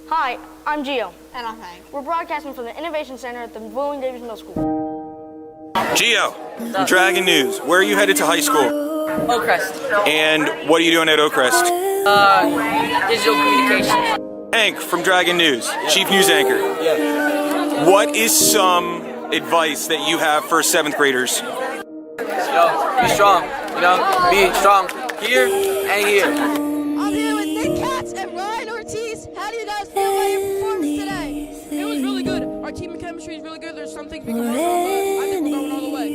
Hi, I'm Gio. And I'm Hank. We're broadcasting from the Innovation Center at the Davies Middle School. Gio, from Dragon News, where are you headed to high school? Oakcrest. And what are you doing at Oakcrest? Digital communications. Hank, from Dragon News, Chief News Anchor. Yeah. What is some advice that you have for 7th graders? Be strong, be strong here and here. I'm here with Nick Katz and Ryan Ortiz. How do you guys feel about your performance today? It was really good. Our team chemistry is really good. There's some things we can work on, but I think we're going all the way.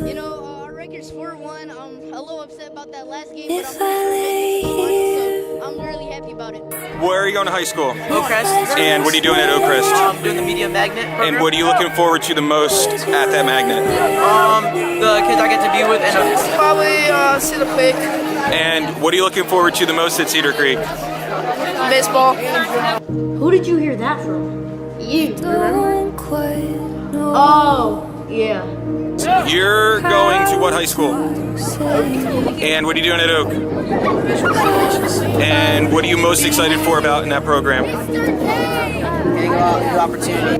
You know, our record's 4-1. I'm a little upset about that last game, but I'm pretty sure we're making it to the finals, so I'm really happy about it. Where are you going to high school? Oakcrest. And what are you doing at Oakcrest? I'm doing the media magnet program. And what are you looking forward to the most at that magnet? The kids I get to be with, and probably see the pick. And what are you looking forward to the most at Cedar Creek? Baseball. Who did you hear that from? You. Oh, yeah. You're going to what high school? And what are you doing at Oak? And what are you most excited for about in that program? Getting a new opportunity.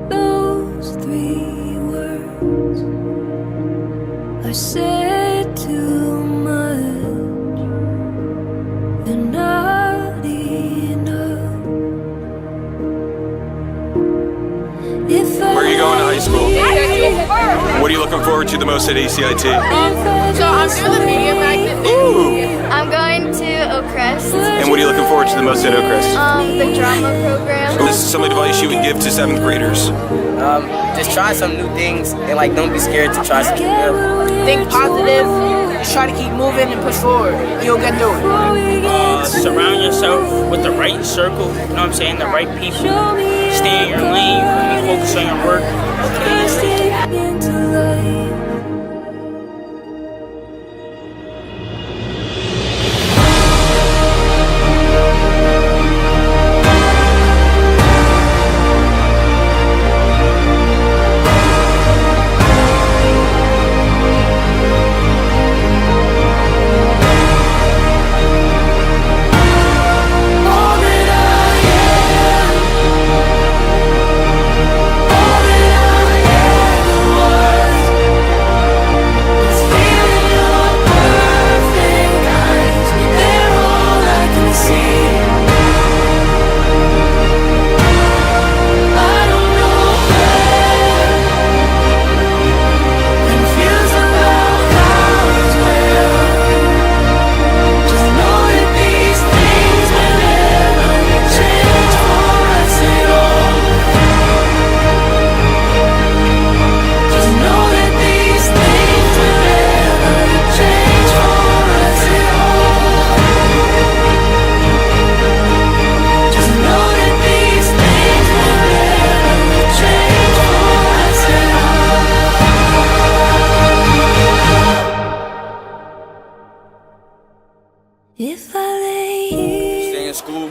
Those 3 words are said too much. They're not enough. Where are you going to high school? What are you looking forward to the most at ACIT? So I'm doing the media magnet. Ooh. I'm going to Oakcrest. And what are you looking forward to the most at Oakcrest? The drama program. This is some advice you would give to 7th graders. Just try some new things and don't be scared to try something new. Think positive. Just try to keep moving and push forward. You'll get through it. Surround yourself with the right circle, you know what I'm saying, the right people. Stay in your lane, focus on your work. Stay in school.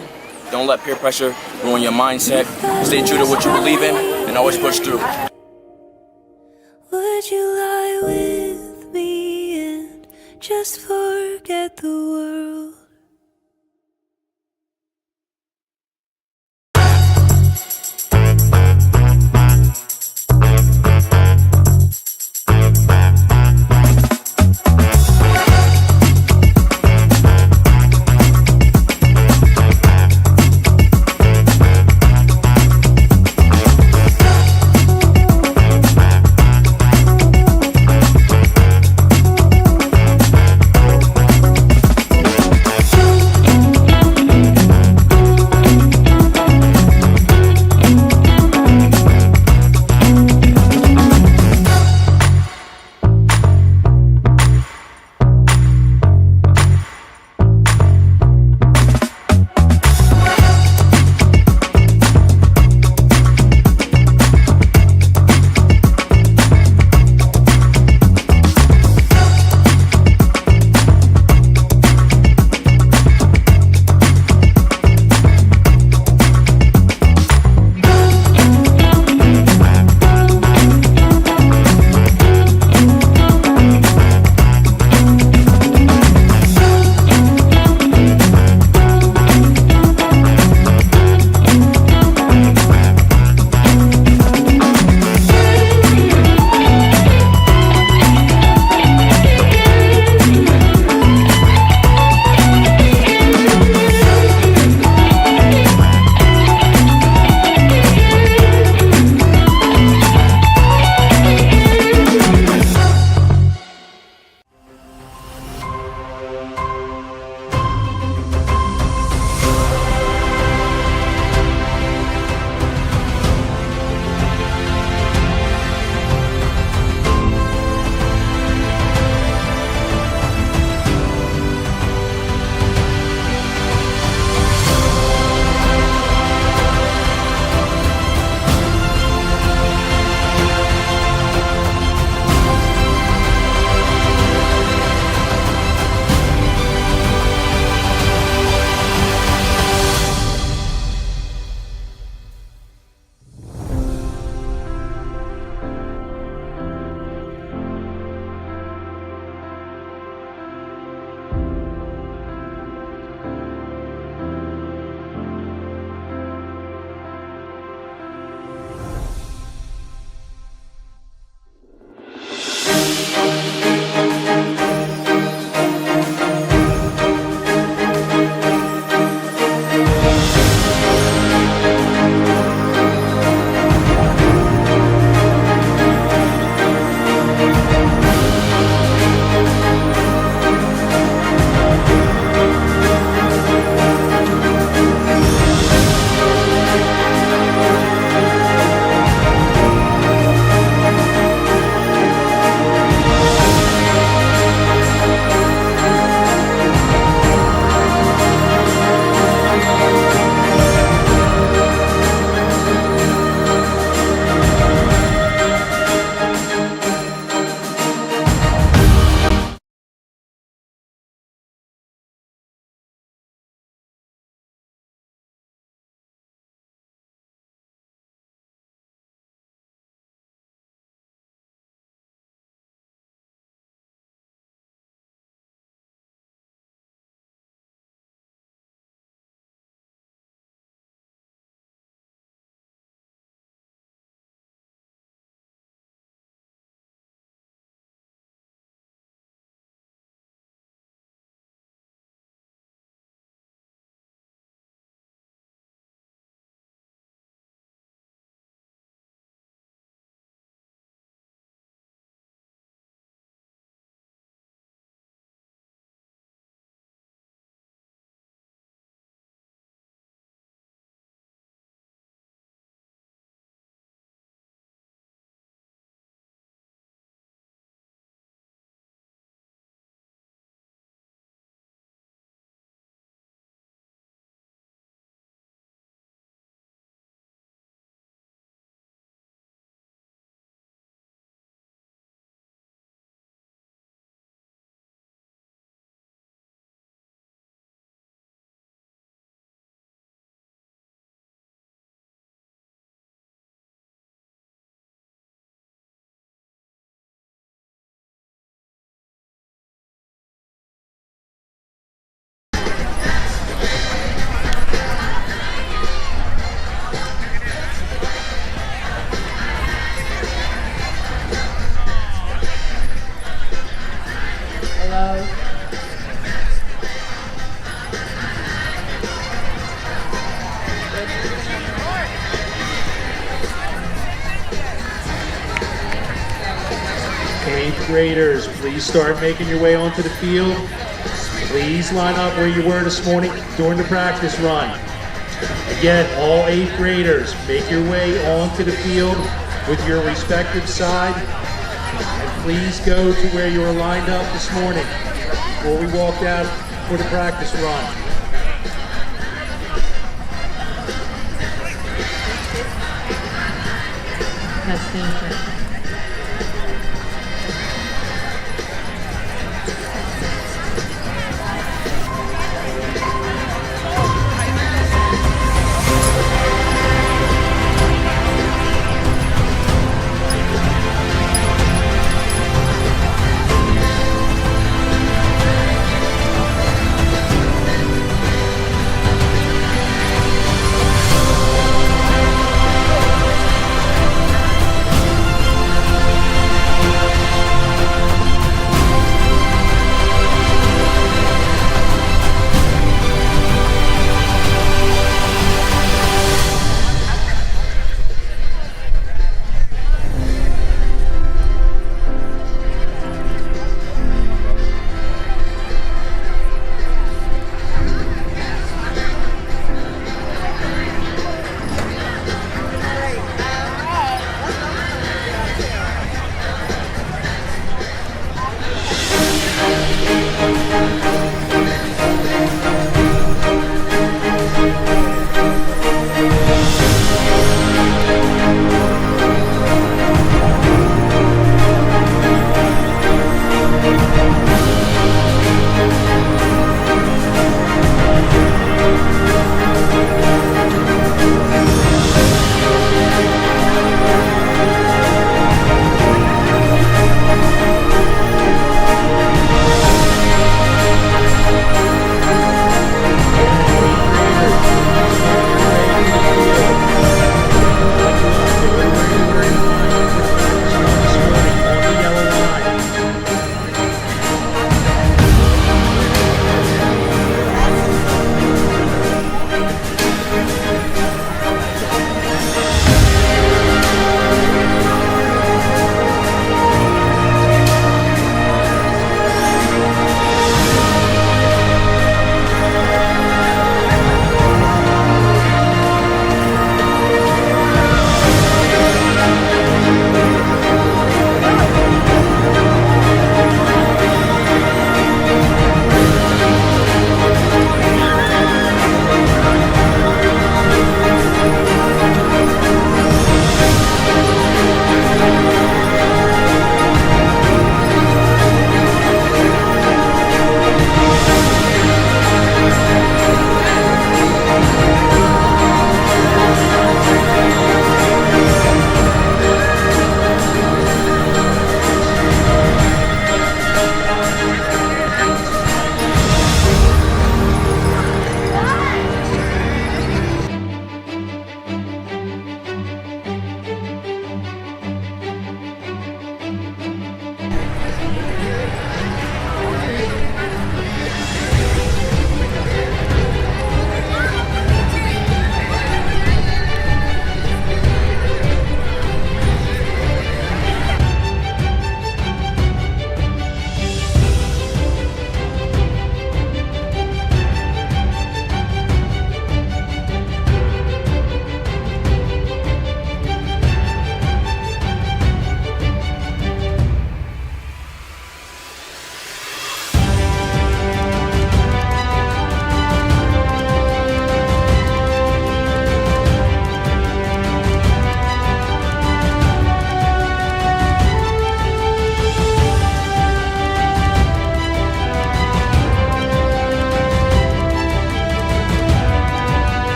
Don't let peer pressure ruin your mindset. Stay true to what you believe in and always push through. Would you lie with me and just forget the world? love. Eighth graders, please start making your way onto the field. Please line up where you were this morning during the practice run. Again, all eighth graders, make your way onto the field with your respective side. And please go to where you were lined up this morning before we walked out for the practice run. Testing.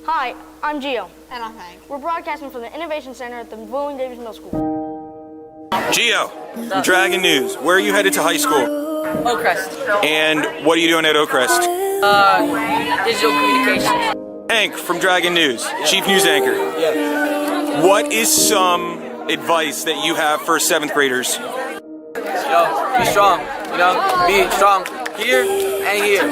Hi, I'm Gio. And I'm Hank. We're broadcasting from the Innovation Center at the William Davies Middle School. Gio, from Dragon News. Where are you headed to high school? Oakcrest. And what are you doing at Oakcrest? Digital communications. Hank from Dragon News, chief news anchor. Yeah. What is some advice that you have for 7th graders? Be strong. Be strong here and here.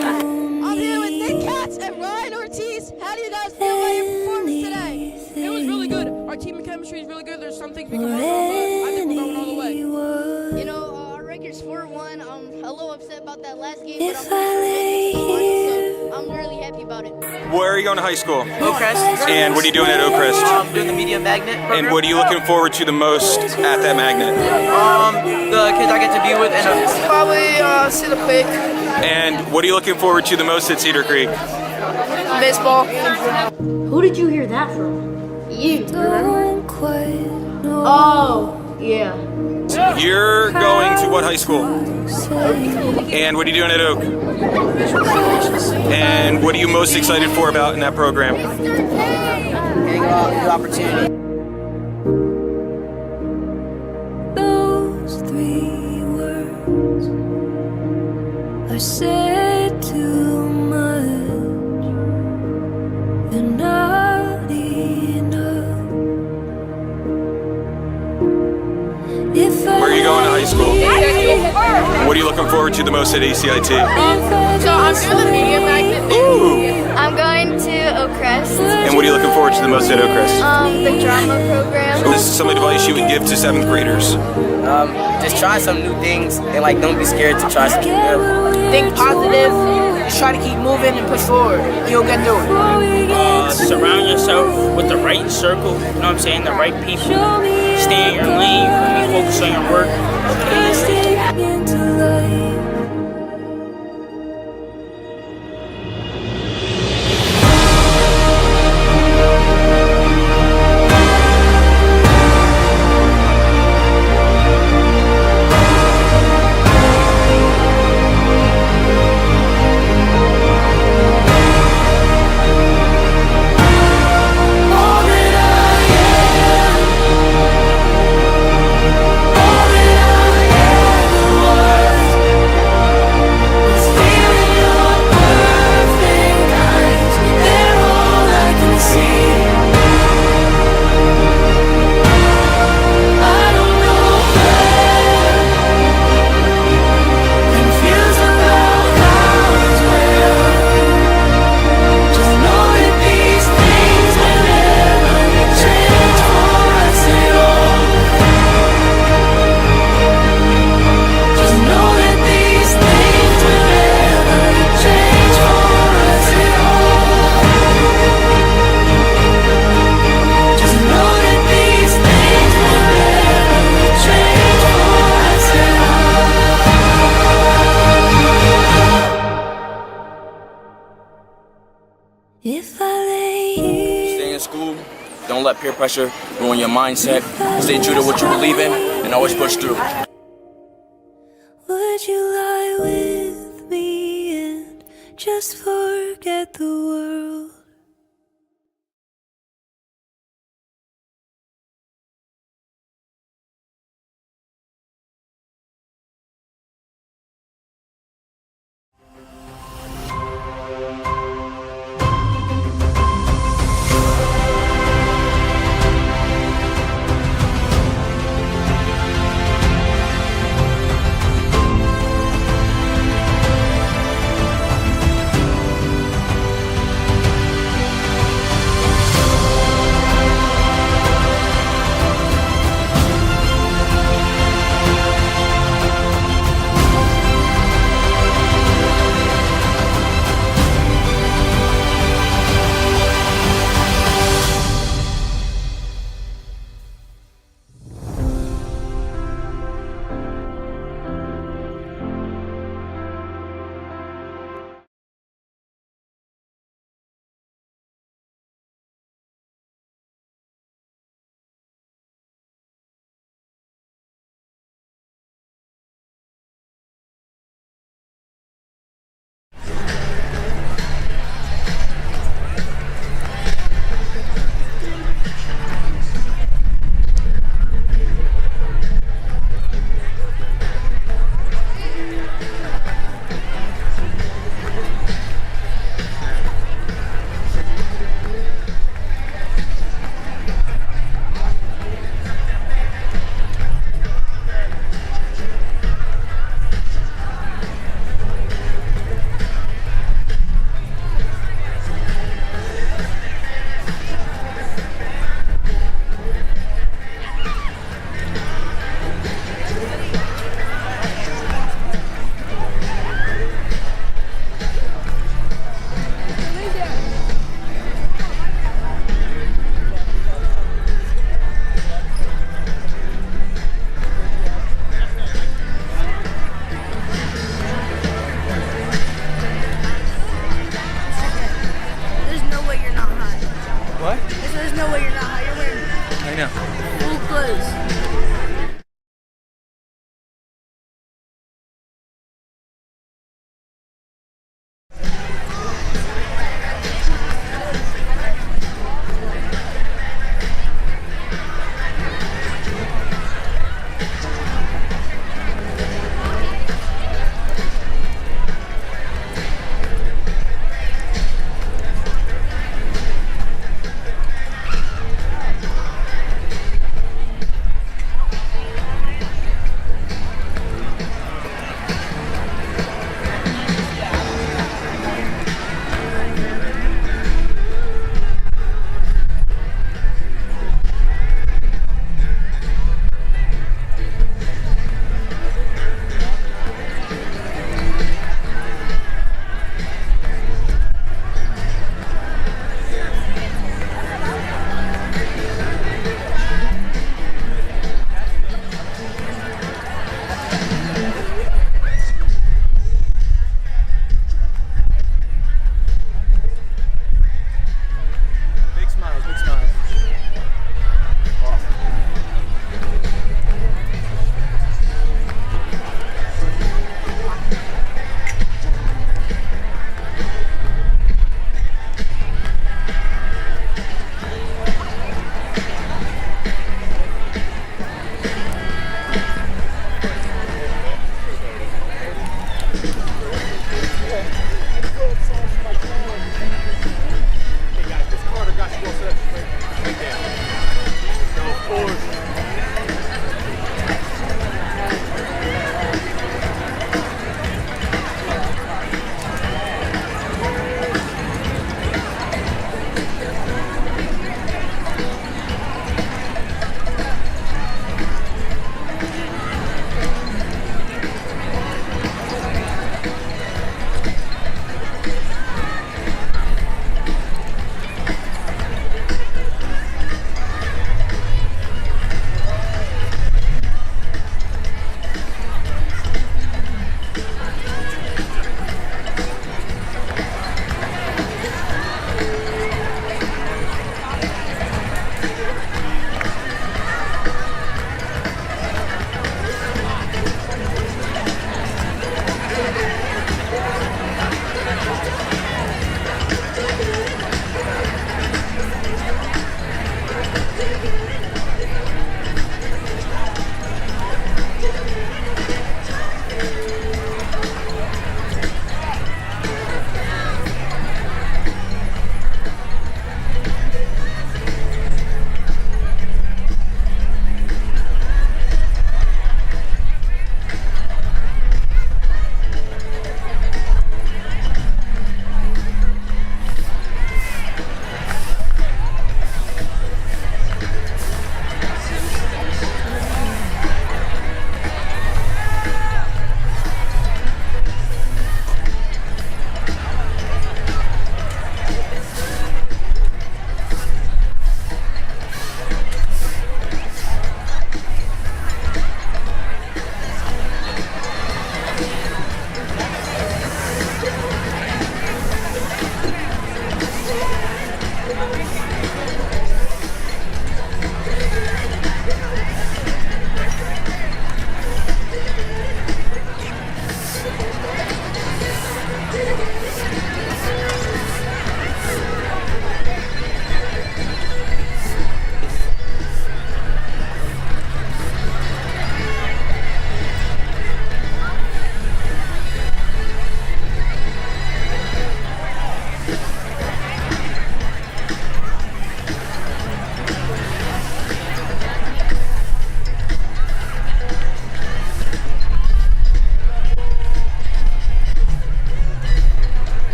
I'm here with Nick Katz and Ryan Ortiz. How do you guys feel about your performance today? It was really good. Our team and chemistry is really good. There's some things we can work on, but I think we're going all the way. You know, our record's 4-1. I'm a little upset about that last game, but I'm really happy about it. Where are you going to high school? Oakcrest. And what are you doing at Oakcrest? Doing the media magnet program. And what are you looking forward to the most at that magnet? The kids I get to be with, and probably see the pick. And what are you looking forward to the most at Cedar Creek? Baseball. Who did you hear that from? You. Don't quite know Oh, yeah. You're going to what high school? And what are you doing at Oak? And what are you most excited for about in that program? Getting a new opportunity. those 3 words are said too much. They're not enough. Where are you going to high school? What are you looking forward to the most at ACIT? So I'm doing the media magnet. I'm going to Oakcrest, And what are you looking forward to the most at Oakcrest? the drama program. This is some advice you would give to 7th graders. Just try some new things and don't be scared to try something new. Think positive. Just try to keep moving and push forward. You'll get through it. Surround yourself with the right circle, you know what I'm saying, the right people. Stay in your lane, focus on your work. into life. Stay in school. Don't let peer pressure ruin your mindset. Stay true to what you believe in and always push through. Would you lie with me and just forget the world?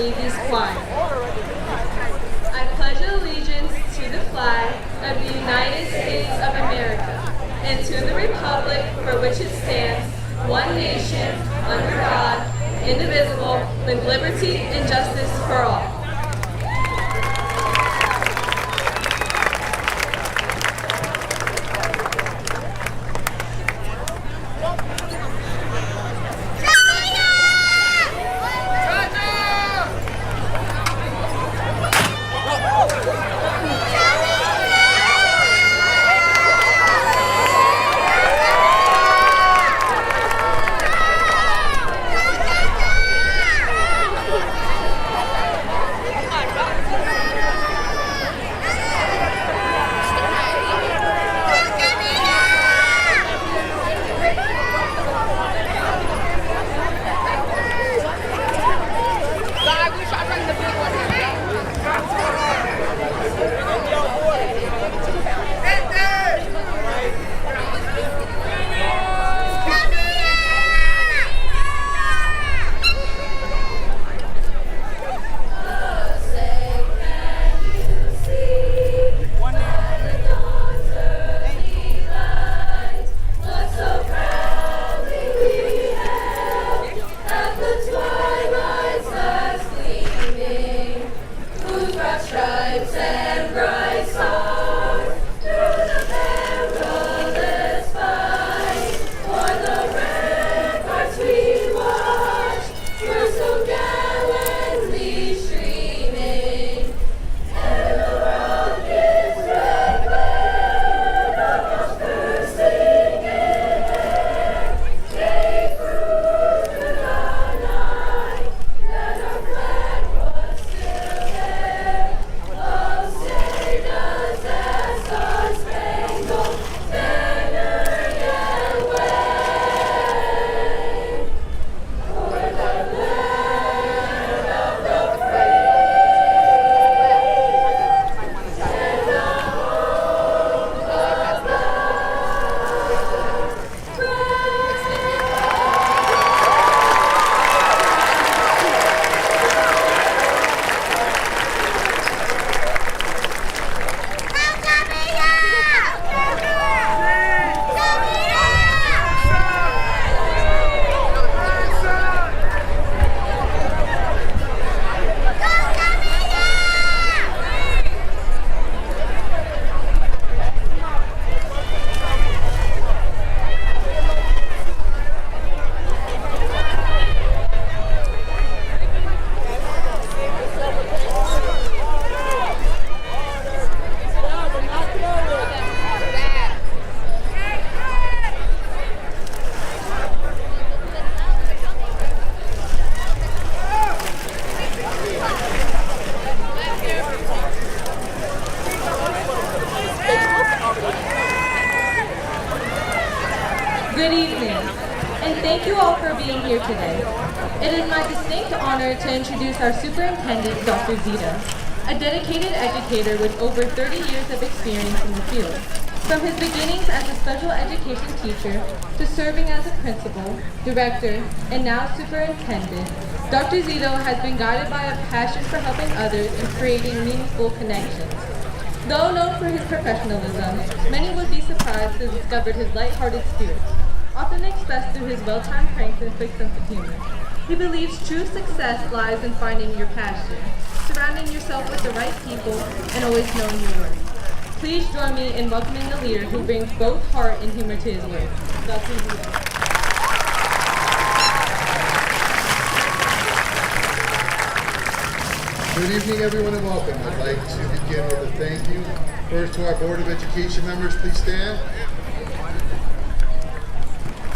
Davies Choir. I pledge allegiance to the flag of the United States of America and to the republic for which it stands, one nation, under God, indivisible, with liberty and justice for all. Good evening, and thank you all for being here today. It is my distinct honor to introduce our superintendent, Dr. Zito, a dedicated educator with over 30 years of experience in the field. From his beginnings as a special education teacher to serving as a principal, director, and now superintendent, Dr. Zito has been guided by a passion for helping others and creating meaningful connections. Though known for his professionalism, many would be surprised to discover his lighthearted spirit, often expressed through his well-timed pranks and quick sense of humor. He believes true success lies in finding your passion, surrounding yourself with the right people, and always knowing your worth. Please join me in welcoming the leader who brings both heart and humor to his work, Dr. Zito. Good evening, everyone, and welcome. I'd like to begin with a thank you. First, to our Board of Education members, please stand.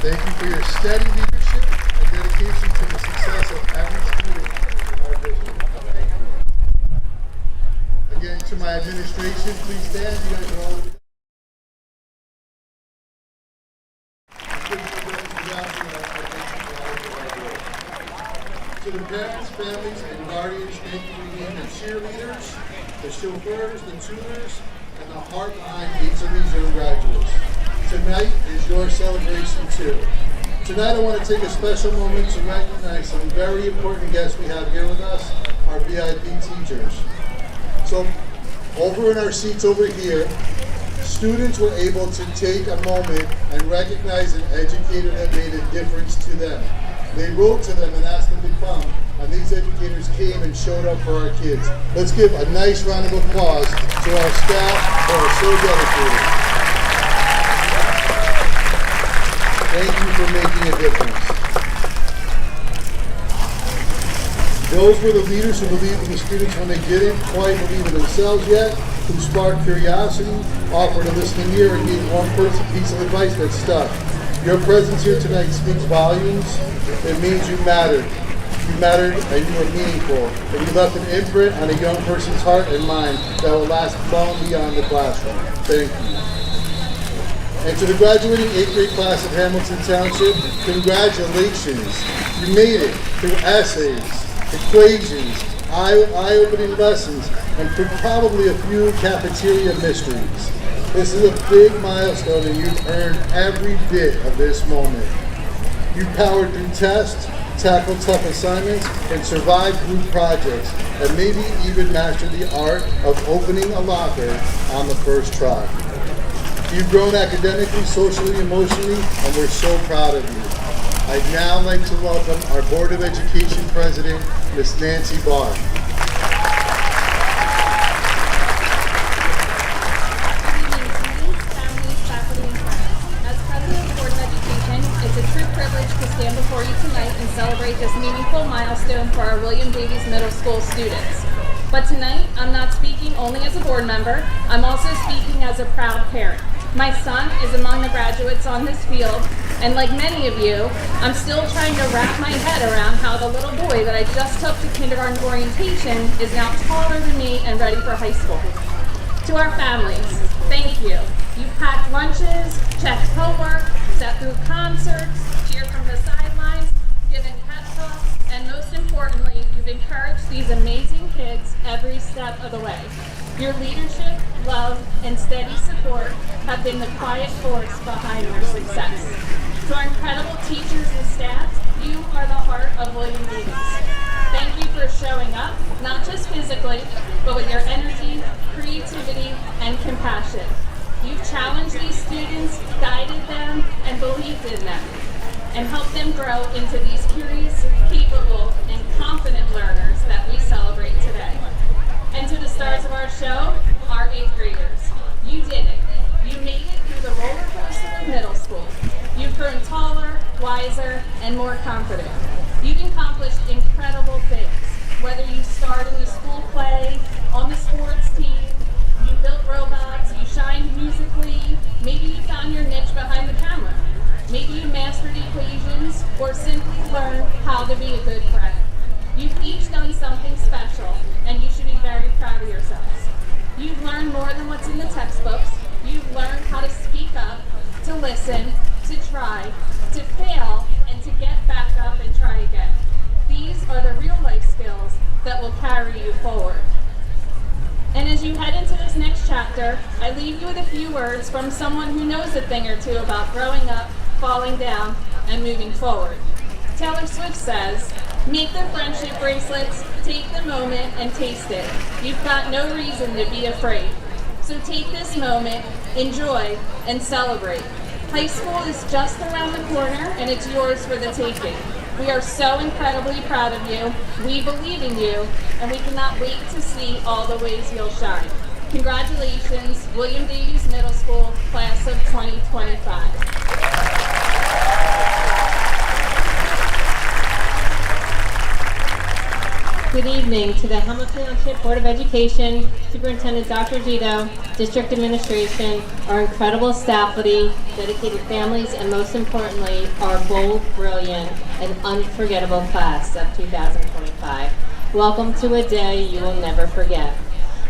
Thank you for your steady leadership and dedication to the success of every student in our district. Thank you. Again, to my administration, please stand. You guys are all to the parents, families, and guardians, thank you again, the cheerleaders, the chauffeurs, the tutors, and the heart behind each of these young graduates. Tonight is your celebration too. Tonight I want to take a special moment to recognize some very important guests we have here with us. our VIP teachers. So over in our seats over here, students were able to take a moment and recognize an educator that made a difference to them. They wrote to them and asked them to come, and these educators came and showed up for our kids. Let's give a nice round of applause to our staff who are so dedicated. Thank you for making a difference. Those were the leaders who believed in the students when they didn't quite believe in themselves yet, who sparked curiosity, offered a listening ear, and gave one person a piece of advice that stuck. Your presence here tonight speaks volumes. It means you mattered. You mattered and you were meaningful. And you left an imprint on a young person's heart and mind that will last long beyond the classroom. Thank you. And to the graduating 8th grade class of Hamilton Township, congratulations. You made it through essays, equations, eye-opening lessons, and probably a few cafeteria mysteries. This is a big milestone and you've earned every bit of this moment. You powered through tests, tackled tough assignments, and survived group projects, and maybe even mastered the art of opening a locker on the first try. You've grown academically, socially, emotionally, and we're so proud of you. I'd now like to welcome our Board of Education President, Ms. Nancy Barr. It's a true privilege to stand before you tonight and celebrate this meaningful milestone for our William Davies Middle School students. But tonight, I'm not speaking only as a board member, I'm also speaking as a proud parent. My son is among the graduates on this field, and like many of you, I'm still trying to wrap my head around how the little boy that I just took to kindergarten orientation is now taller than me and ready for high school. To our families, thank you. You've packed lunches, checked homework, sat through concerts, cheered from the sidelines, given pep talks, and most importantly, you've encouraged these amazing kids every step of the way. Your leadership, love, and steady support have been the quiet force behind their success. To our incredible teachers and staff, you are the heart of William Davies. Thank you for showing up, not just physically, but with your energy, creativity, and compassion. You've challenged these students, guided them, and believed in them, and helped them grow into these curious, capable, and confident learners that we celebrate today. And to the stars of our show, our 8th graders. You did it. You made it through the roller coaster of middle school. You've grown taller, wiser, and more confident. You've accomplished incredible things, whether you starred in the school play, on the sports team, you built robots, you shined musically, maybe you found your niche behind the camera. Maybe you mastered equations, or simply learned how to be a good friend. You've each done something special, and you should be very proud of yourselves. You've learned more than what's in the textbooks. You've learned how to speak up, to listen, to try, to fail, and to get back up and try again. These are the real life skills that will carry you forward. And as you head into this next chapter, I leave you with a few words from someone who knows a thing or two about growing up, falling down, and moving forward. Taylor Swift says, "Make the friendship bracelets, take the moment and taste it. You've got no reason to be afraid. So take this moment, enjoy, and celebrate. High school is just around the corner and it's yours for the taking. We are so incredibly proud of you, we believe in you, and we cannot wait to see all the ways you'll shine. Congratulations, William Davies Middle School, class of 2025. Good evening to the Hamilton Township Board of Education, Superintendent Dr. Gito, District Administration, our incredible faculty, dedicated families, and most importantly, our bold, brilliant, and unforgettable class of 2025. Welcome to a day you will never forget.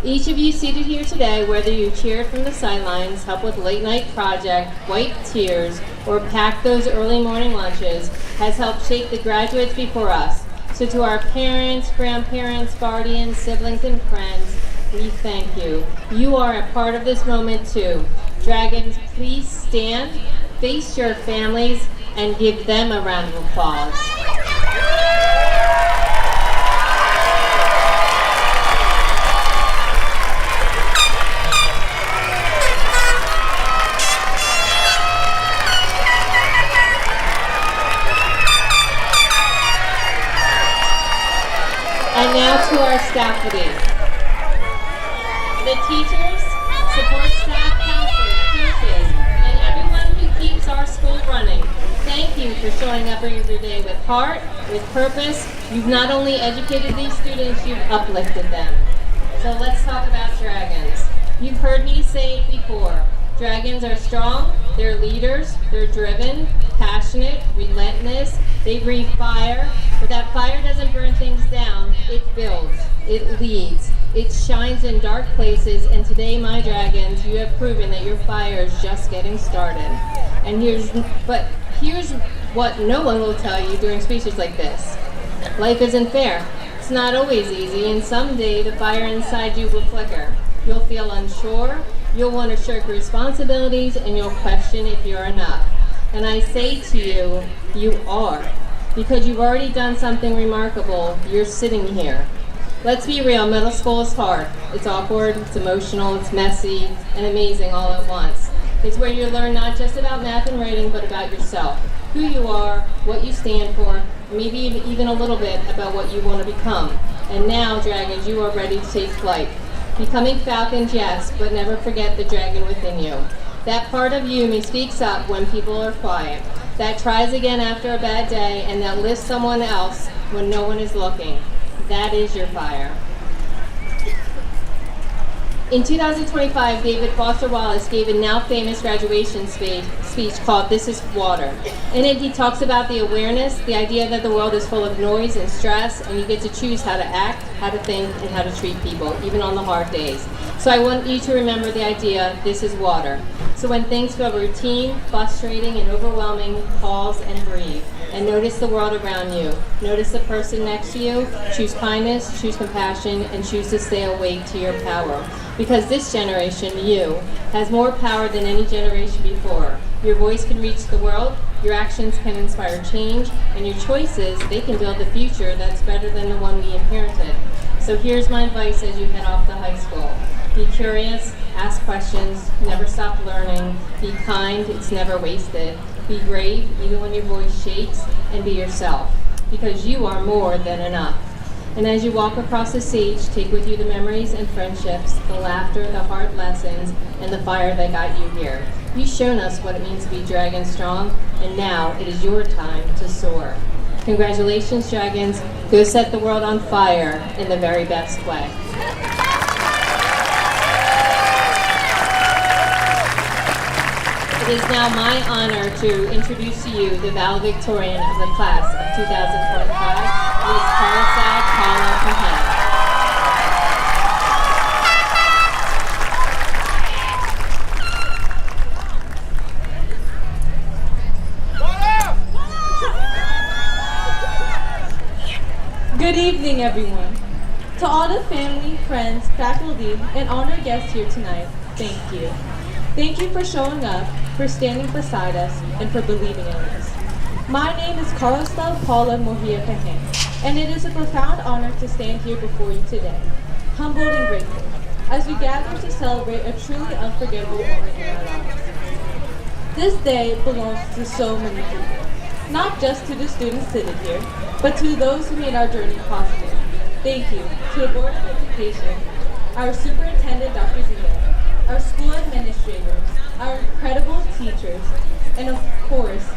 Each of you seated here today, whether you cheered from the sidelines, helped with late night project, wiped tears, or packed those early morning lunches, has helped shape the graduates before us. So to our parents, grandparents, guardians, siblings, and friends, we thank you. You are a part of this moment too. Dragons, please stand, face your families, and give them a round of applause. faculty, the teachers, support staff, counselors, coaches, and everyone who keeps our school running. Thank you for showing up every day with heart, with purpose. You've not only educated these students, you've uplifted them. So let's talk about dragons. You've heard me say it before. Dragons are strong, they're leaders, they're driven, passionate, relentless, they breathe fire, but that fire doesn't burn things down, it builds, it leads, it shines in dark places, and today, my dragons, you have proven that your fire is just getting started. And here's what no one will tell you during speeches like this. Life isn't fair. It's not always easy, and someday the fire inside you will flicker. You'll feel unsure, you'll want to shirk responsibilities, and you'll question if you're enough. And I say to you, you are. Because you've already done something remarkable, you're sitting here. Let's be real, middle school is hard. It's awkward, it's emotional, it's messy, and amazing all at once. It's where you learn not just about math and writing, but about yourself. Who you are, what you stand for, maybe even a little bit about what you want to become. And now, dragons, you are ready to take flight. Becoming falcons, yes, but never forget the dragon within you. That part of you that speaks up when people are quiet, that tries again after a bad day, and that lifts someone else when no one is looking. That is your fire. In 2025, David Foster Wallace gave a now famous graduation speech called This is Water. In it, he talks about the awareness, the idea that the world is full of noise and stress, and you get to choose how to act, how to think, and how to treat people, even on the hard days. So I want you to remember the idea, this is water. So when things feel routine, frustrating, and overwhelming, pause and breathe. And notice the world around you. Notice the person next to you. Choose kindness, choose compassion, and choose to stay awake to your power. Because this generation, you, has more power than any generation before. Your voice can reach the world, your actions can inspire change, and your choices, they can build a future that's better than the one we inherited. So here's my advice as you head off to high school. Be curious, ask questions, never stop learning, be kind, it's never wasted. Be brave, even when your voice shakes, and be yourself, because you are more than enough. And as you walk across the stage, take with you the memories and friendships, the laughter, the hard lessons, and the fire that got you here. You've shown us what it means to be dragon strong, and now it is your time to soar. Congratulations, dragons. Go set the world on fire in the very best way. It is now my honor to introduce to you the valedictorian of the class of 2025, Ms. Kowalski. Good evening, everyone. To all the family, friends, faculty, and honored guests here tonight, thank you. Thank you for showing up, for standing beside us, and for believing in us. My name is Kowalski and it is a profound honor to stand here before you today, humbled and grateful, as we gather to celebrate a truly unforgettable moment in our lives. This day belongs to so many people, not just to the students sitting here, but to those who made our journey possible. Thank you to the Board of Education, our Superintendent, Dr. Zito, our school administrators, our incredible teachers, and of course,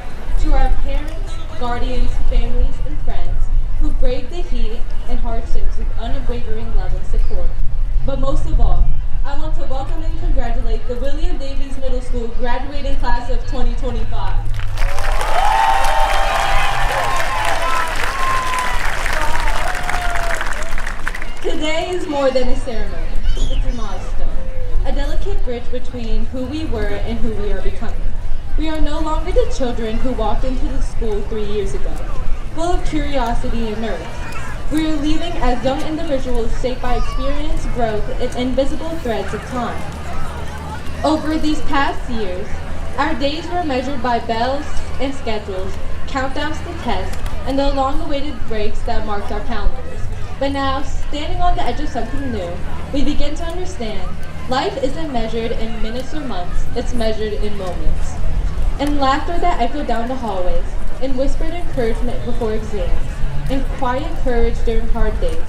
to our parents, guardians, families, and friends who braved the heat and hardships with unwavering love and support. But most of all, I want to welcome and congratulate the William Davies Middle School graduating class of 2025. Today is more than a ceremony, it's a milestone, a delicate bridge between who we were and who we are becoming. We are no longer the children who walked into the school 3 years ago, full of curiosity and nerves. We are leaving as young individuals shaped by experience, growth, and invisible threads of time. Over these past years, our days were measured by bells and schedules, countdowns to tests, and the long-awaited breaks that marked our calendars. But now, standing on the edge of something new, we begin to understand life isn't measured in minutes or months, it's measured in moments. In laughter that echoed down the hallways, in whispered encouragement before exams, in quiet courage during hard days,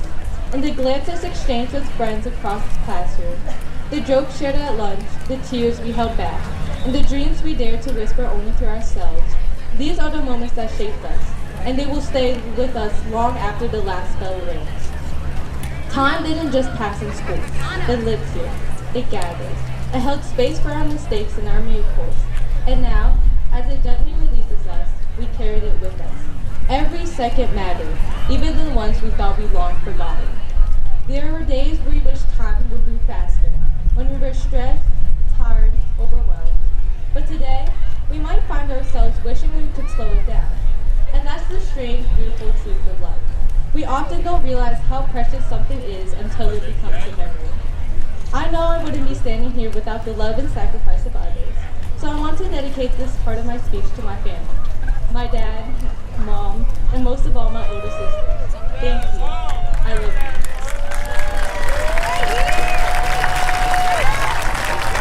and the glances exchanged with friends across the classroom, the jokes shared at lunch, the tears we held back, and the dreams we dared to whisper only to ourselves. These are the moments that shaped us, and they will stay with us long after the last bell rings. Time didn't just pass in school. It lived here. It gathered. It held space for our mistakes and our miracles. And now, as it gently releases us, we carried it with us. Every second mattered, even the ones we thought we long forgotten. There were days we wished time would move faster, when we were stressed, tired, overwhelmed. But today, we might find ourselves wishing we could slow it down. And that's the strange, beautiful truth of life. We often don't realize how precious something is until it becomes a memory. I know I wouldn't be standing here without the love and sacrifice of others, so I want to dedicate this part of my speech to my family. My dad, mom, and most of all, my older sister. Thank you. I love you.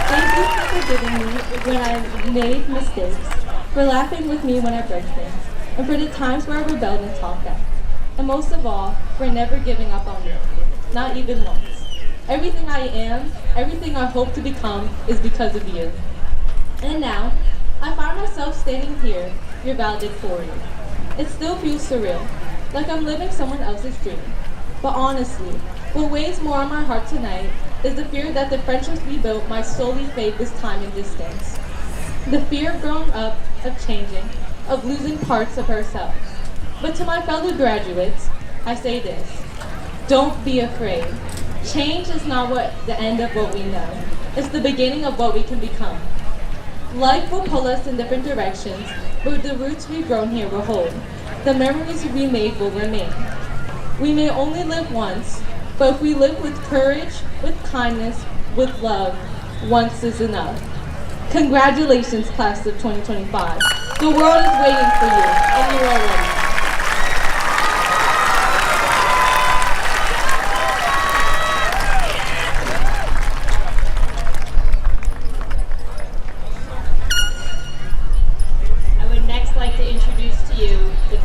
Thank you for forgiving me when I made mistakes, for laughing with me when I broke things, and for the times where I rebelled and talked back. And most of all, for never giving up on me, not even once. Everything I am, everything I hope to become, is because of you. And now, I find myself standing here, your valedictorian. It still feels surreal, like I'm living someone else's dream. But honestly, what weighs more on my heart tonight is the fear that the friendships we built might slowly fade with time and distance. The fear of growing up, of changing, of losing parts of ourselves. But to my fellow graduates, I say this: don't be afraid. Change is not the end of what we know. It's the beginning of what we can become. Life will pull us in different directions, but the roots we've grown here will hold. The memories we made will remain. We may only live once, but if we live with courage, with kindness, with love, once is enough. Congratulations, class of 2025. The world is waiting for you, and you are ready.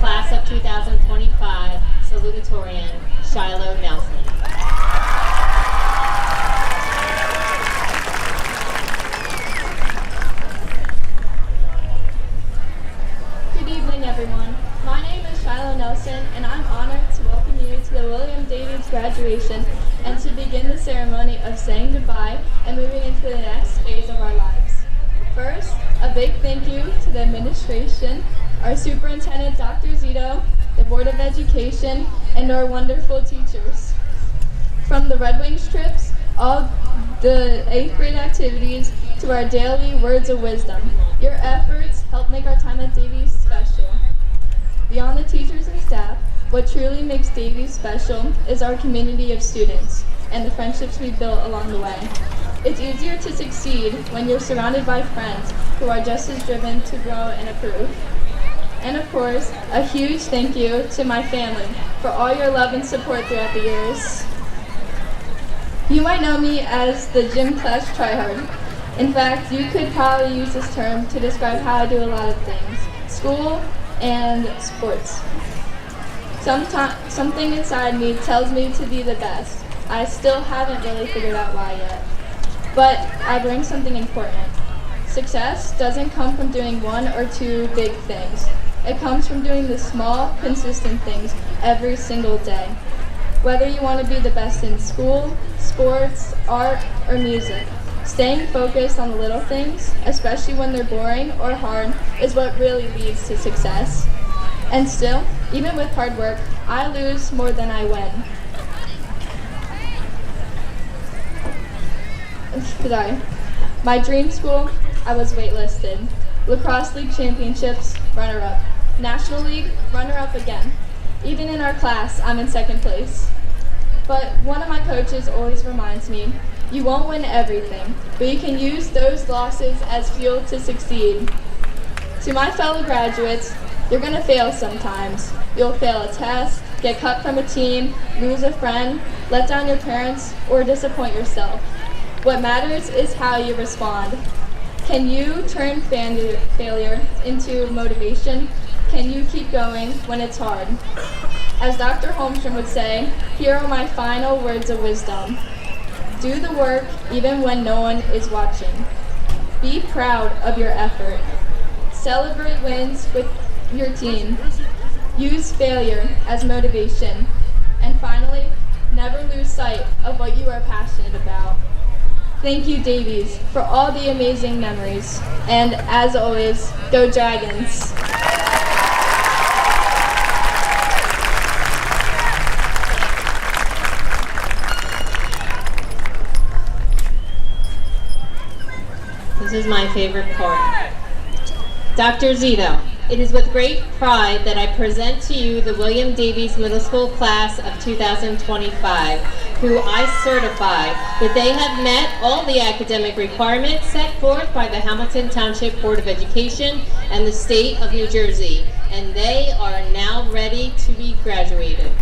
Class of 2025 Salutatorian, Shiloh Nelson. Good evening, everyone. My name is Shiloh Nelson, and I'm honored to welcome you to the William Davies graduation and to begin the ceremony of saying goodbye and moving into the next phase of our lives. First, a big thank you to the administration, our Superintendent, Dr. Zito, the Board of Education, and our wonderful teachers. From the Red Wings trips, all the 8th grade activities, to our daily words of wisdom, your efforts help make our time at Davies special. Beyond the teachers and staff, what truly makes Davies special is our community of students and the friendships we built along the way. It's easier to succeed when you're surrounded by friends who are just as driven to grow and improve. And of course, a huge thank you to my family for all your love and support throughout the years. You might know me as the gym class tryhard. In fact, you could probably use this term to describe how I do a lot of things, school and sports. Something inside me tells me to be the best. I still haven't really figured out why yet. But I've learned something important. Success doesn't come from doing one or two big things. It comes from doing the small, consistent things every single day. Whether you want to be the best in school, sports, art, or music, staying focused on the little things, especially when they're boring or hard, is what really leads to success. And still, even with hard work, I lose more than I win. Sorry. My dream school, I was waitlisted. Lacrosse League championships, runner-up. National League, runner-up again. Even in our class, I'm in second place. But one of my coaches always reminds me, you won't win everything, but you can use those losses as fuel to succeed. To my fellow graduates, you're going to fail sometimes. You'll fail a test, get cut from a team, lose a friend, let down your parents, or disappoint yourself. What matters is how you respond. Can you turn failure into motivation? Can you keep going when it's hard? As Dr. Holmstrom would say, here are my final words of wisdom. Do the work even when no one is watching. Be proud of your effort. Celebrate wins with your team. Use failure as motivation. And finally, never lose sight of what you are passionate about. Thank you, Davies, for all the amazing memories. And as always, go Dragons! This is my favorite part. Dr. Zito, it is with great pride that I present to you the William Davies Middle School class of 2025, who I certify that they have met all the academic requirements set forth by the Hamilton Township Board of Education and the state of New Jersey, and they are now ready to be graduated.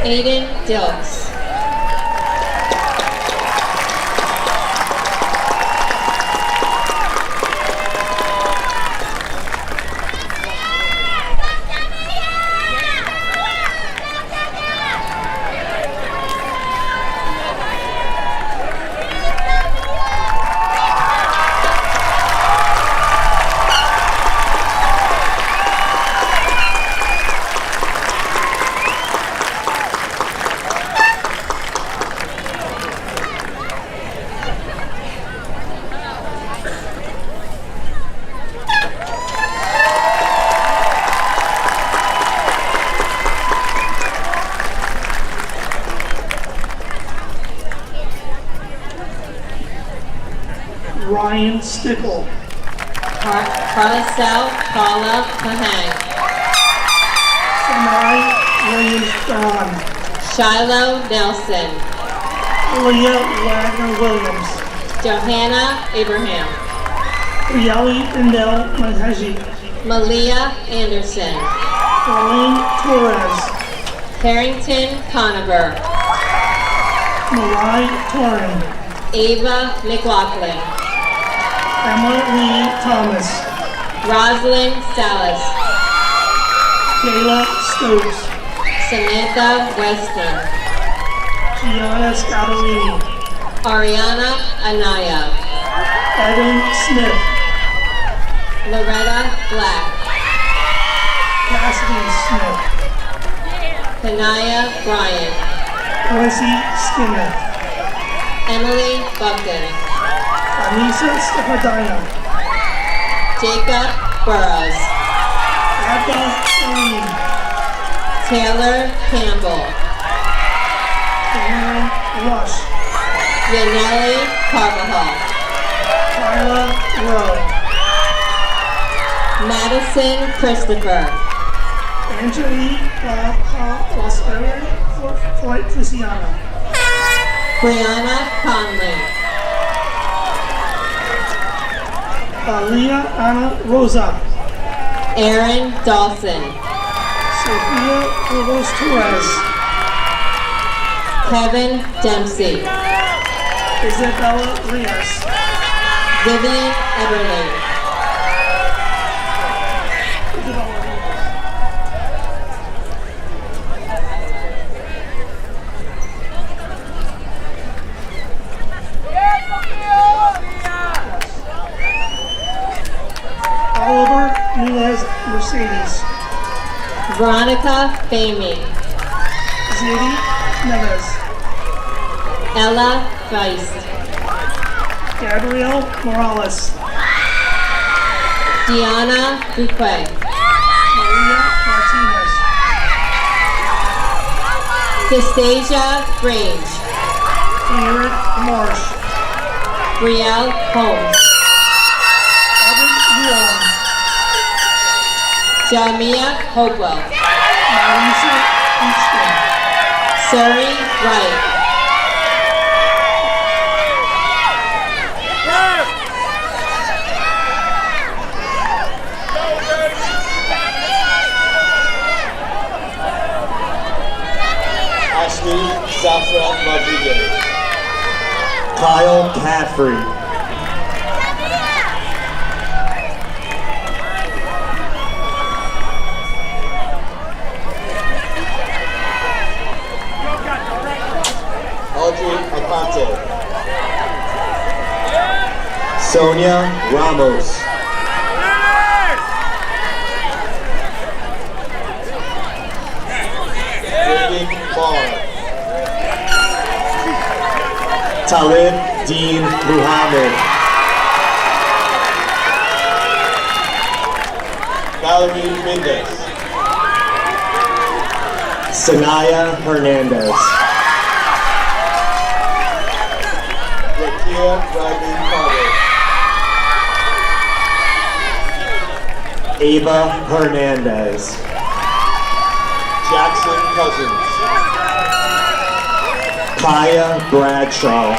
Aiden Dilks. Ryan Stickle. Carlisle Paula Pahang. Samai Williams Dawn. Shiloh Nelson. Leah Wagner Williams. Johanna Abraham. Rieli Indel Montage. Malia Anderson. Darlene Torres. Harrington Conover. Malai Torrin. Ava McLaughlin. Emma Lee Thomas. Rosalind Salas. Kayla Stokes. Samantha Westner. Gianna Scalabrini. Ariana Anaya. Evan Smith. Loretta Black. Cassidy Smith. Kanaya Bryan. Quincy Skinner. Emily Bugden. Anissa Stepadina. Jacob Burrows. Abba Green. Taylor Campbell. Aaron Rush. Yaneli Carvajal. Kyla Rowe. Madison Christopher. Angelique Flight Feliciana. Brianna Conley. Leah Anna Rosa. Aaron Dawson. Sophia Rivos Torres. Kevin Dempsey. Isabella Rios. Vivian Eberle. Oliver Nunez Mercedes. Veronica Famey. Zidi Neves. Ella Geist. Gabrielle Morales. Diana Bouquet. Maria Martinez. Stasia Grange. Eric Marsh. Brielle Holmes. Evan Wong. Jamia Hopewell. Lisa Easton. Surrey Wright. Ashley Zafra Rodriguez. Kyle Caffrey. Audrey Apante. Sonia Ramos. Braden Barr. Talib Dean Muhammad. Valerie Mendez. Sanaya Hernandez. Rakia Bradley Carter. Ava Hernandez. Jackson Cousins. Kaya Bradshaw.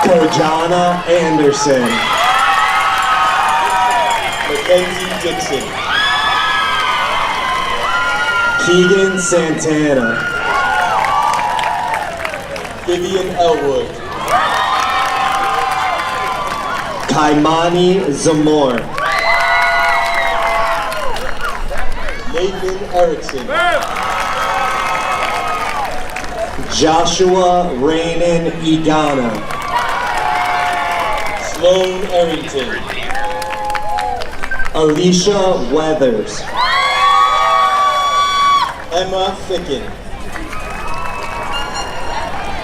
Kojana Anderson. Mackenzie Dixon. Keegan Santana. Vivian Elwood. Kaimani Zamor. Nathan Erickson. Joshua Raynon Igana. Sloan Arrington. Alicia Weathers. Emma Ficken.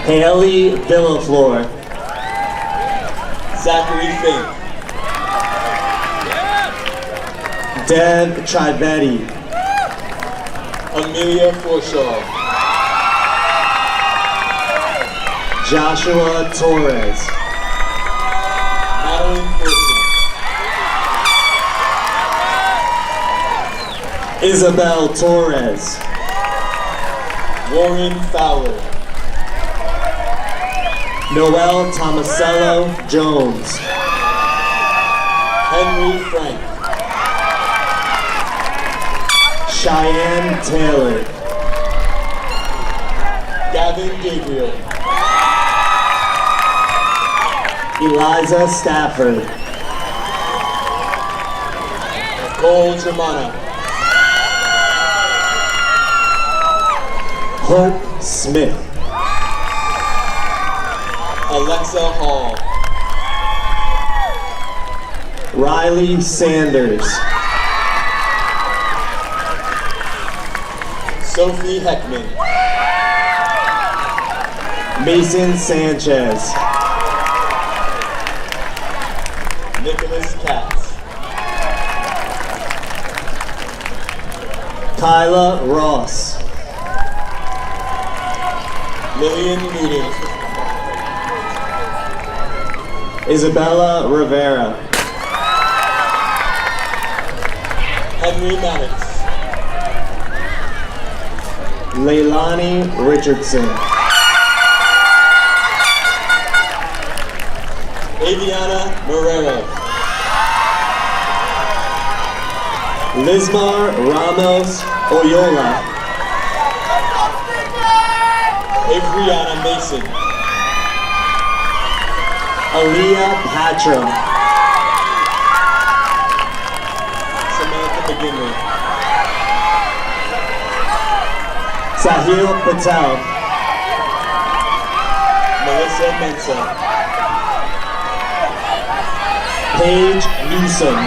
Haley Villaflor. Zachary Fink. Deb Trivetti. Amelia Forshaw. Joshua Torres. Madeline Fortune. Isabel Torres. Warren Fowler. Noel Tomasello Jones. Henry Frank. Cheyenne Taylor. Gavin Gabriel. Eliza Stafford. Nicole Germana. Hope Smith. Alexa Hall. Riley Sanders. Sophie Heckman. Mason Sanchez. Nicholas Katz. Kyla Ross. Lillian Newton. Isabella Rivera. Henry Mannix. Leilani Richardson. Aviana Morero. Lismar Ramos Oyola. Adriana Mason. Aaliyah Patra. Samantha McGinley. Sahil Patel. Melissa Mensah. Paige Newsom.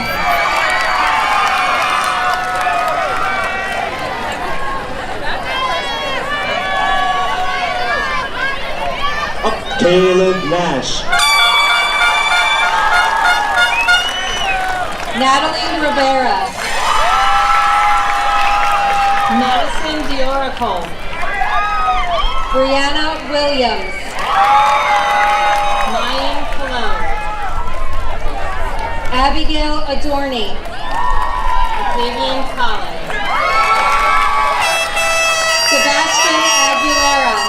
Caleb Nash. Natalie Rivera. Madison Dioracle. Brianna Williams. Mayan Cologne. Abigail Adorni. Xavier Collins. Sebastian Aguilera.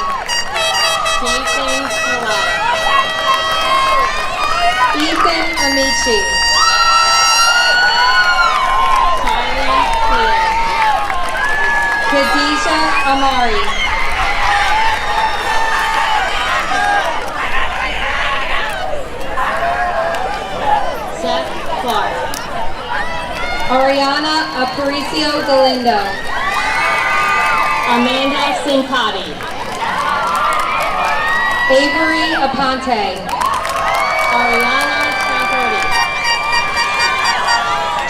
Jason Milano. Ethan Amici. Charlie Clear. Khadijah Amari. Seth Clark. Ariana Aparicio Galindo. Amanda Simpati. Avery Aponte. Ariana Traverti.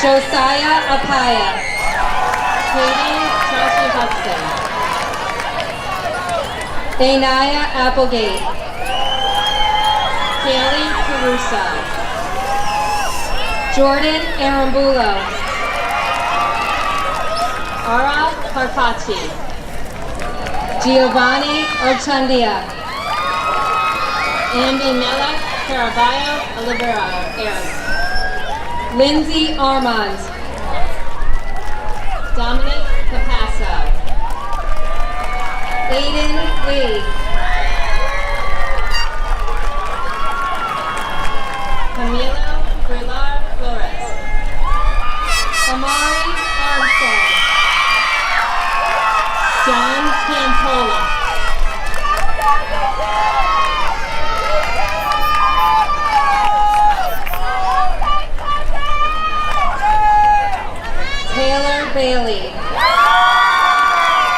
Josiah Apaya. Hayden Chelsea Hudson. Dainaya Applegate. Kaylee Caruso. Jordan Arambulo. Ara Carpacci. Giovanni Archundia. Ambi Melek Caraballo Olivera. Lindsay Armand. Dominic Capasso. Aiden Lee. Camilo Brilar Flores. Amari Armstrong. John Cantola. Taylor Bailey.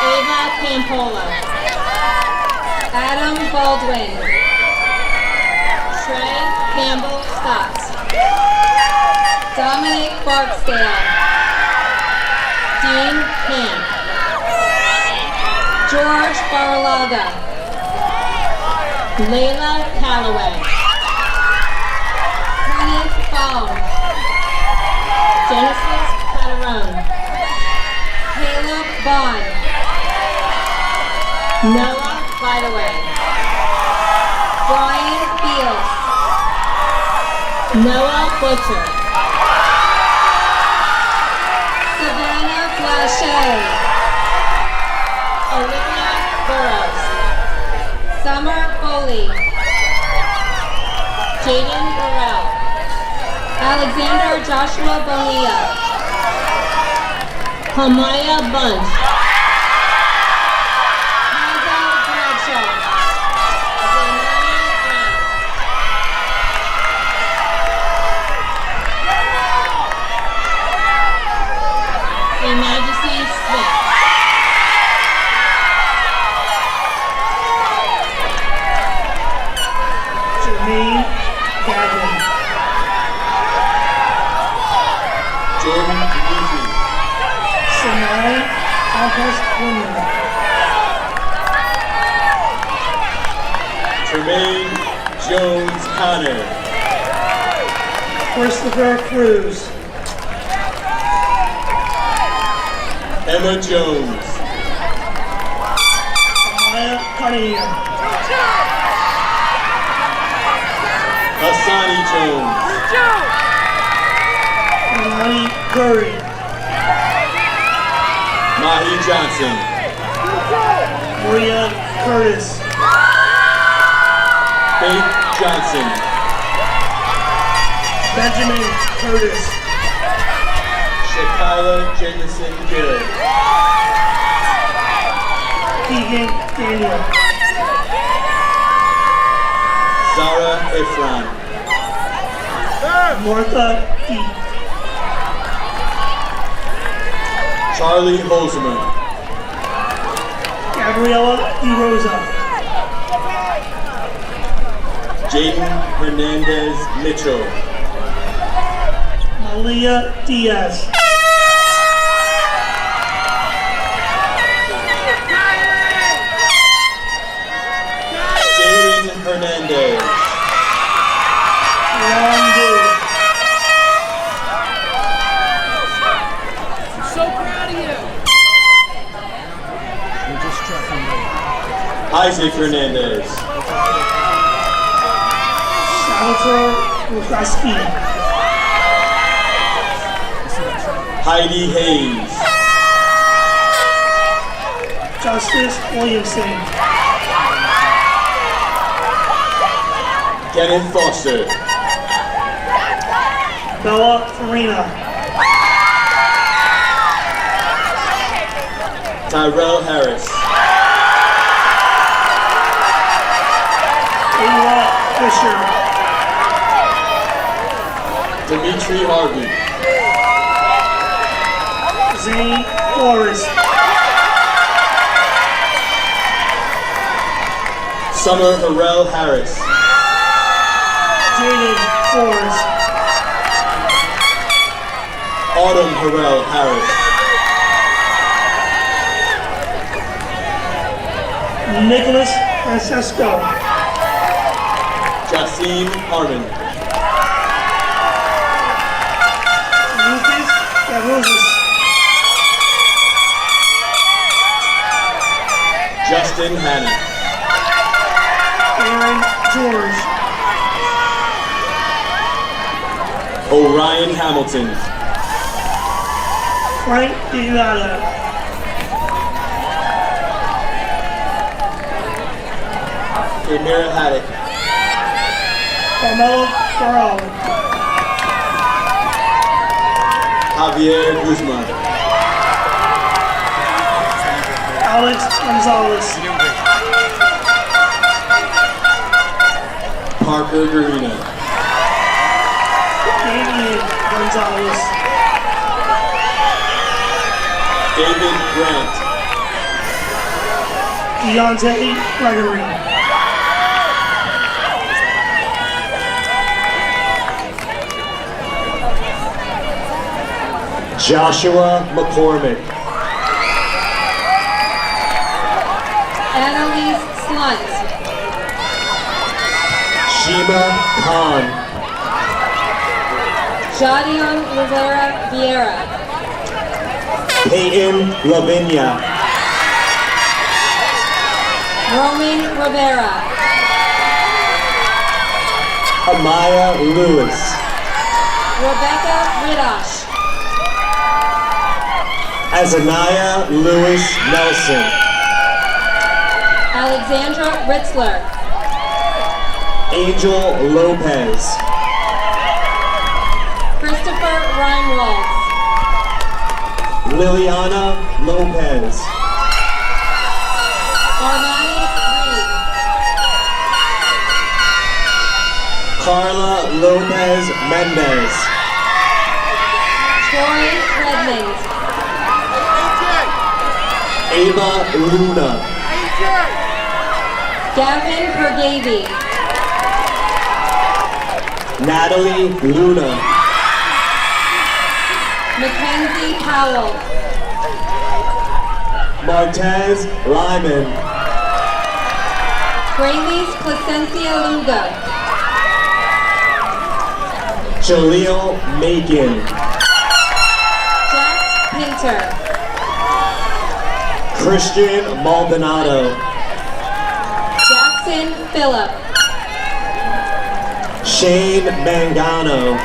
Ava Campola. Adam Baldwin. Trey Campbell Scott. Dominic Barksdale. Dean Camp. George Barlaga. Layla Calloway. Kenneth Baum. Genesis Patarone. Caleb Vaughn. Noah Vidaway. Brian Fields. Noah Butcher. Savannah Blanchet. Olivia Burrows. Summer Foley. Jaden Burrell. Alexander Joshua Bonilla. Hamaya Bunch. Hazel Bradshaw. Zanani Brown. Her Majesty Smith. Jermaine Gavin. Jordan Levy. Samai August Winner. Tremaine Jones Connor. Christopher Cruz. Emma Jones. Maya Cunningham. Hassani Jones. Lonnie Curry. Mahi Johnson. Maria Curtis. Faith Johnson. Benjamin Curtis. Shakila Jamison Gill. Keegan Daniel. Zara Efron. Martha Deep. Charlie Holzman. Gabriela DeRosa. Jaden Hernandez Mitchell. Malia Diaz. Jalen Hernandez. Long Day. Isaac Hernandez. Salvatore Kowalski. Heidi Hayes. Justice Williamson. Kenneth Foster. Bella Farina. Tyrell Harris. Ayla Fisher. Dimitri Harvey. Zane Forrest. Summer Harrell Harris. Jaden Forrest. Autumn Harrell Harris. Nicholas Francesco. Jacine Harmon. Lucas Carrozes. Justin Hannon. Aaron George. Orion Hamilton. Frank Dignata. Amira Haddock. Carmelo Farrell. Javier Guzman. Alex Gonzalez. Parker Garina. Damian Gonzalez. David Grant. Deontay Gregory. Joshua McCormick. Annalise Slunt. Shima Khan. Jadion Rivera Vieira. Peyton Lavinia. Roman Rivera. Amaya Lewis. Rebecca Ridosh. Azaniah Lewis Nelson. Alexandra Ritzler. Angel Lopez. Christopher Reinwald. Liliana Lopez. Armani Reed. Carla Lopez Mendez. Troy Redmond. Ava Luna. Gavin Pergavy. Natalie Luna. Mackenzie Powell. Martez Lyman. Grayleys Placencia Luga. Jaleel Macon. Jax Pinter. Christian Maldonado. Jackson Phillip. Shane Mangano.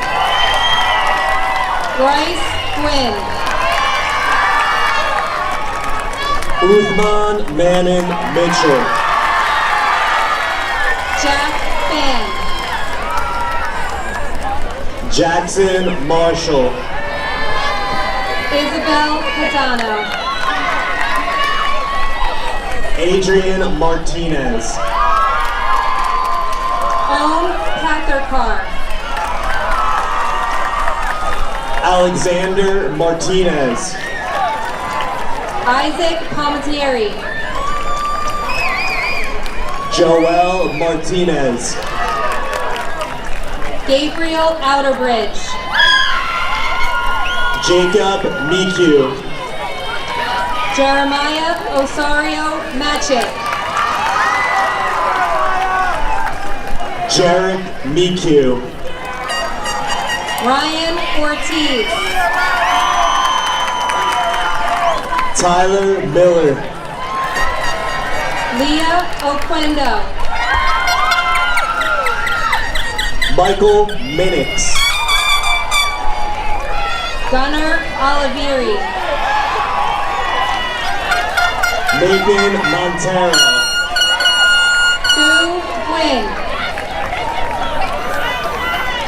Bryce Gwynn. Uthman Manon Mitchell. Jack Fan. Jackson Marshall. Isabel Padano. Adrian Martinez. Ohm Patherkar. Alexander Martinez. Isaac Palmatieri. Joel Martinez. Gabriel Outerbridge. Jacob Miku. Jeremiah Osario Matchett. Jarek Miku. Ryan Ortiz. Tyler Miller. Leah Oquendo. Michael Minix. Gunnar Olivieri. Nathan Montero. Sue Quinn.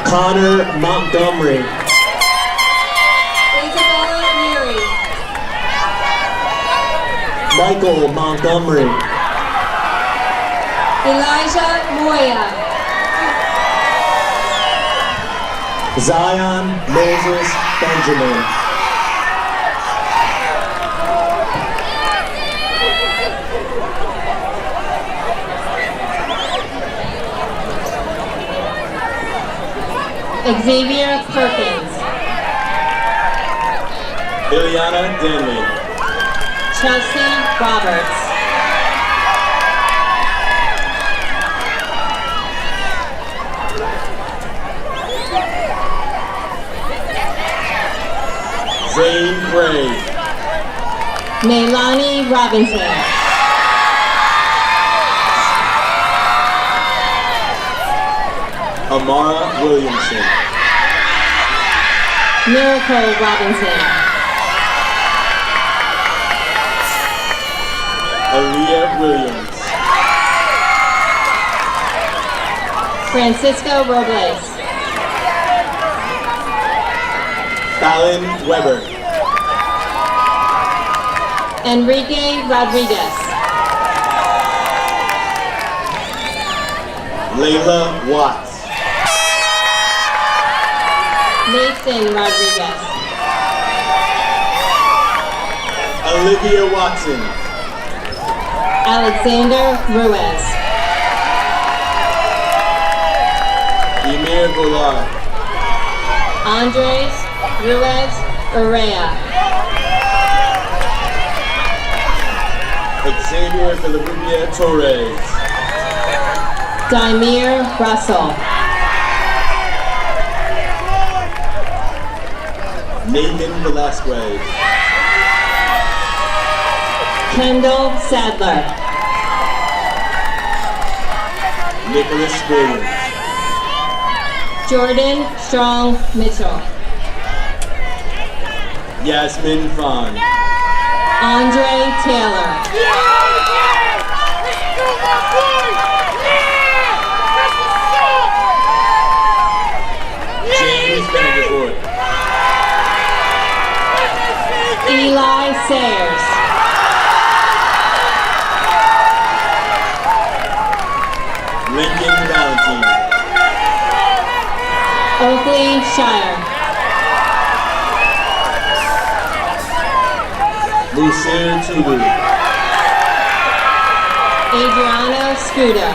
Connor Montgomery. Isabella Leary. Michael Montgomery. Elijah Moya. Zion Moses Benjamin. Xavier Perkins. Ileana Danley. Chelsea Roberts. Zane Gray. Nailani Robinson. Amara Williamson. Miracle Robinson. Aaliyah Williams. Francisco Robles. Fallon Weber. Enrique Rodriguez. Layla Watts. Nathan Rodriguez. Olivia Watson. Alexander Ruiz. Emir Golar. Andres Ruiz Urrea. Xavier Villarubia Torres. Daimir Russell. Nathan Velasquez. Kendall Sadler. Nicholas Williams. Jordan Strong Mitchell. Yasmin Vaughn. Andre Taylor. James Vandervoort. Eli Sayers. Lincoln Valentine. Oakley Shire. Lucille Tulu. Adriano Scudo.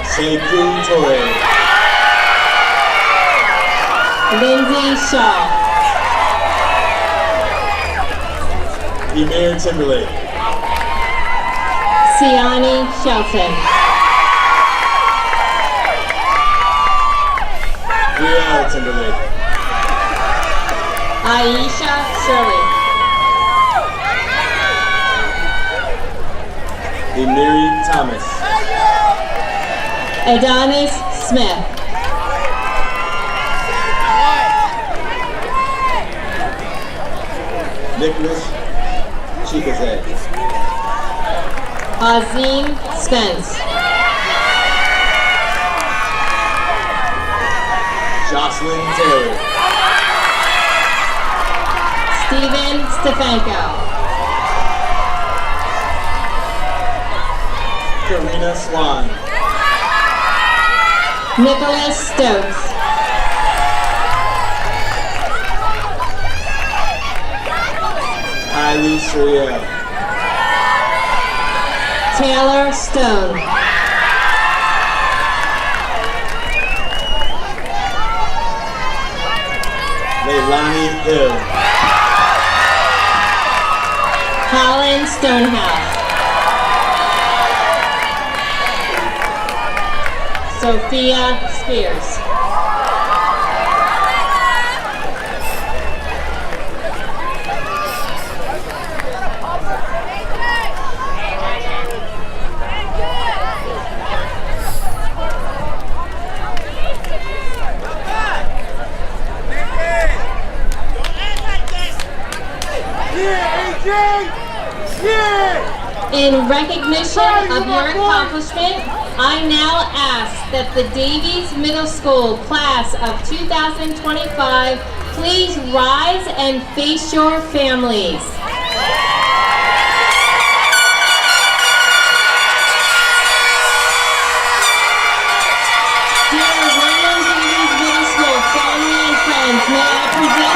Seiku Torres. Lindsay Shaw. Emir Timberlake. Siani Shelton. Brielle Timberlake. Aisha Shirley. Emiri Thomas. Adonis Smith. Nicholas Chikazet. Azim Spence. Jocelyn Taylor. Steven Stefanko. Karina Swan. Nicholas Stokes. Kylie Suriel. Taylor Stone. Leilani Hill. Colin Stonehouse. Sophia Spears. In recognition of your accomplishment, I now ask that the Davies Middle School class of 2025 please rise and face your families. Dear William Davies Middle School family and friends, may I present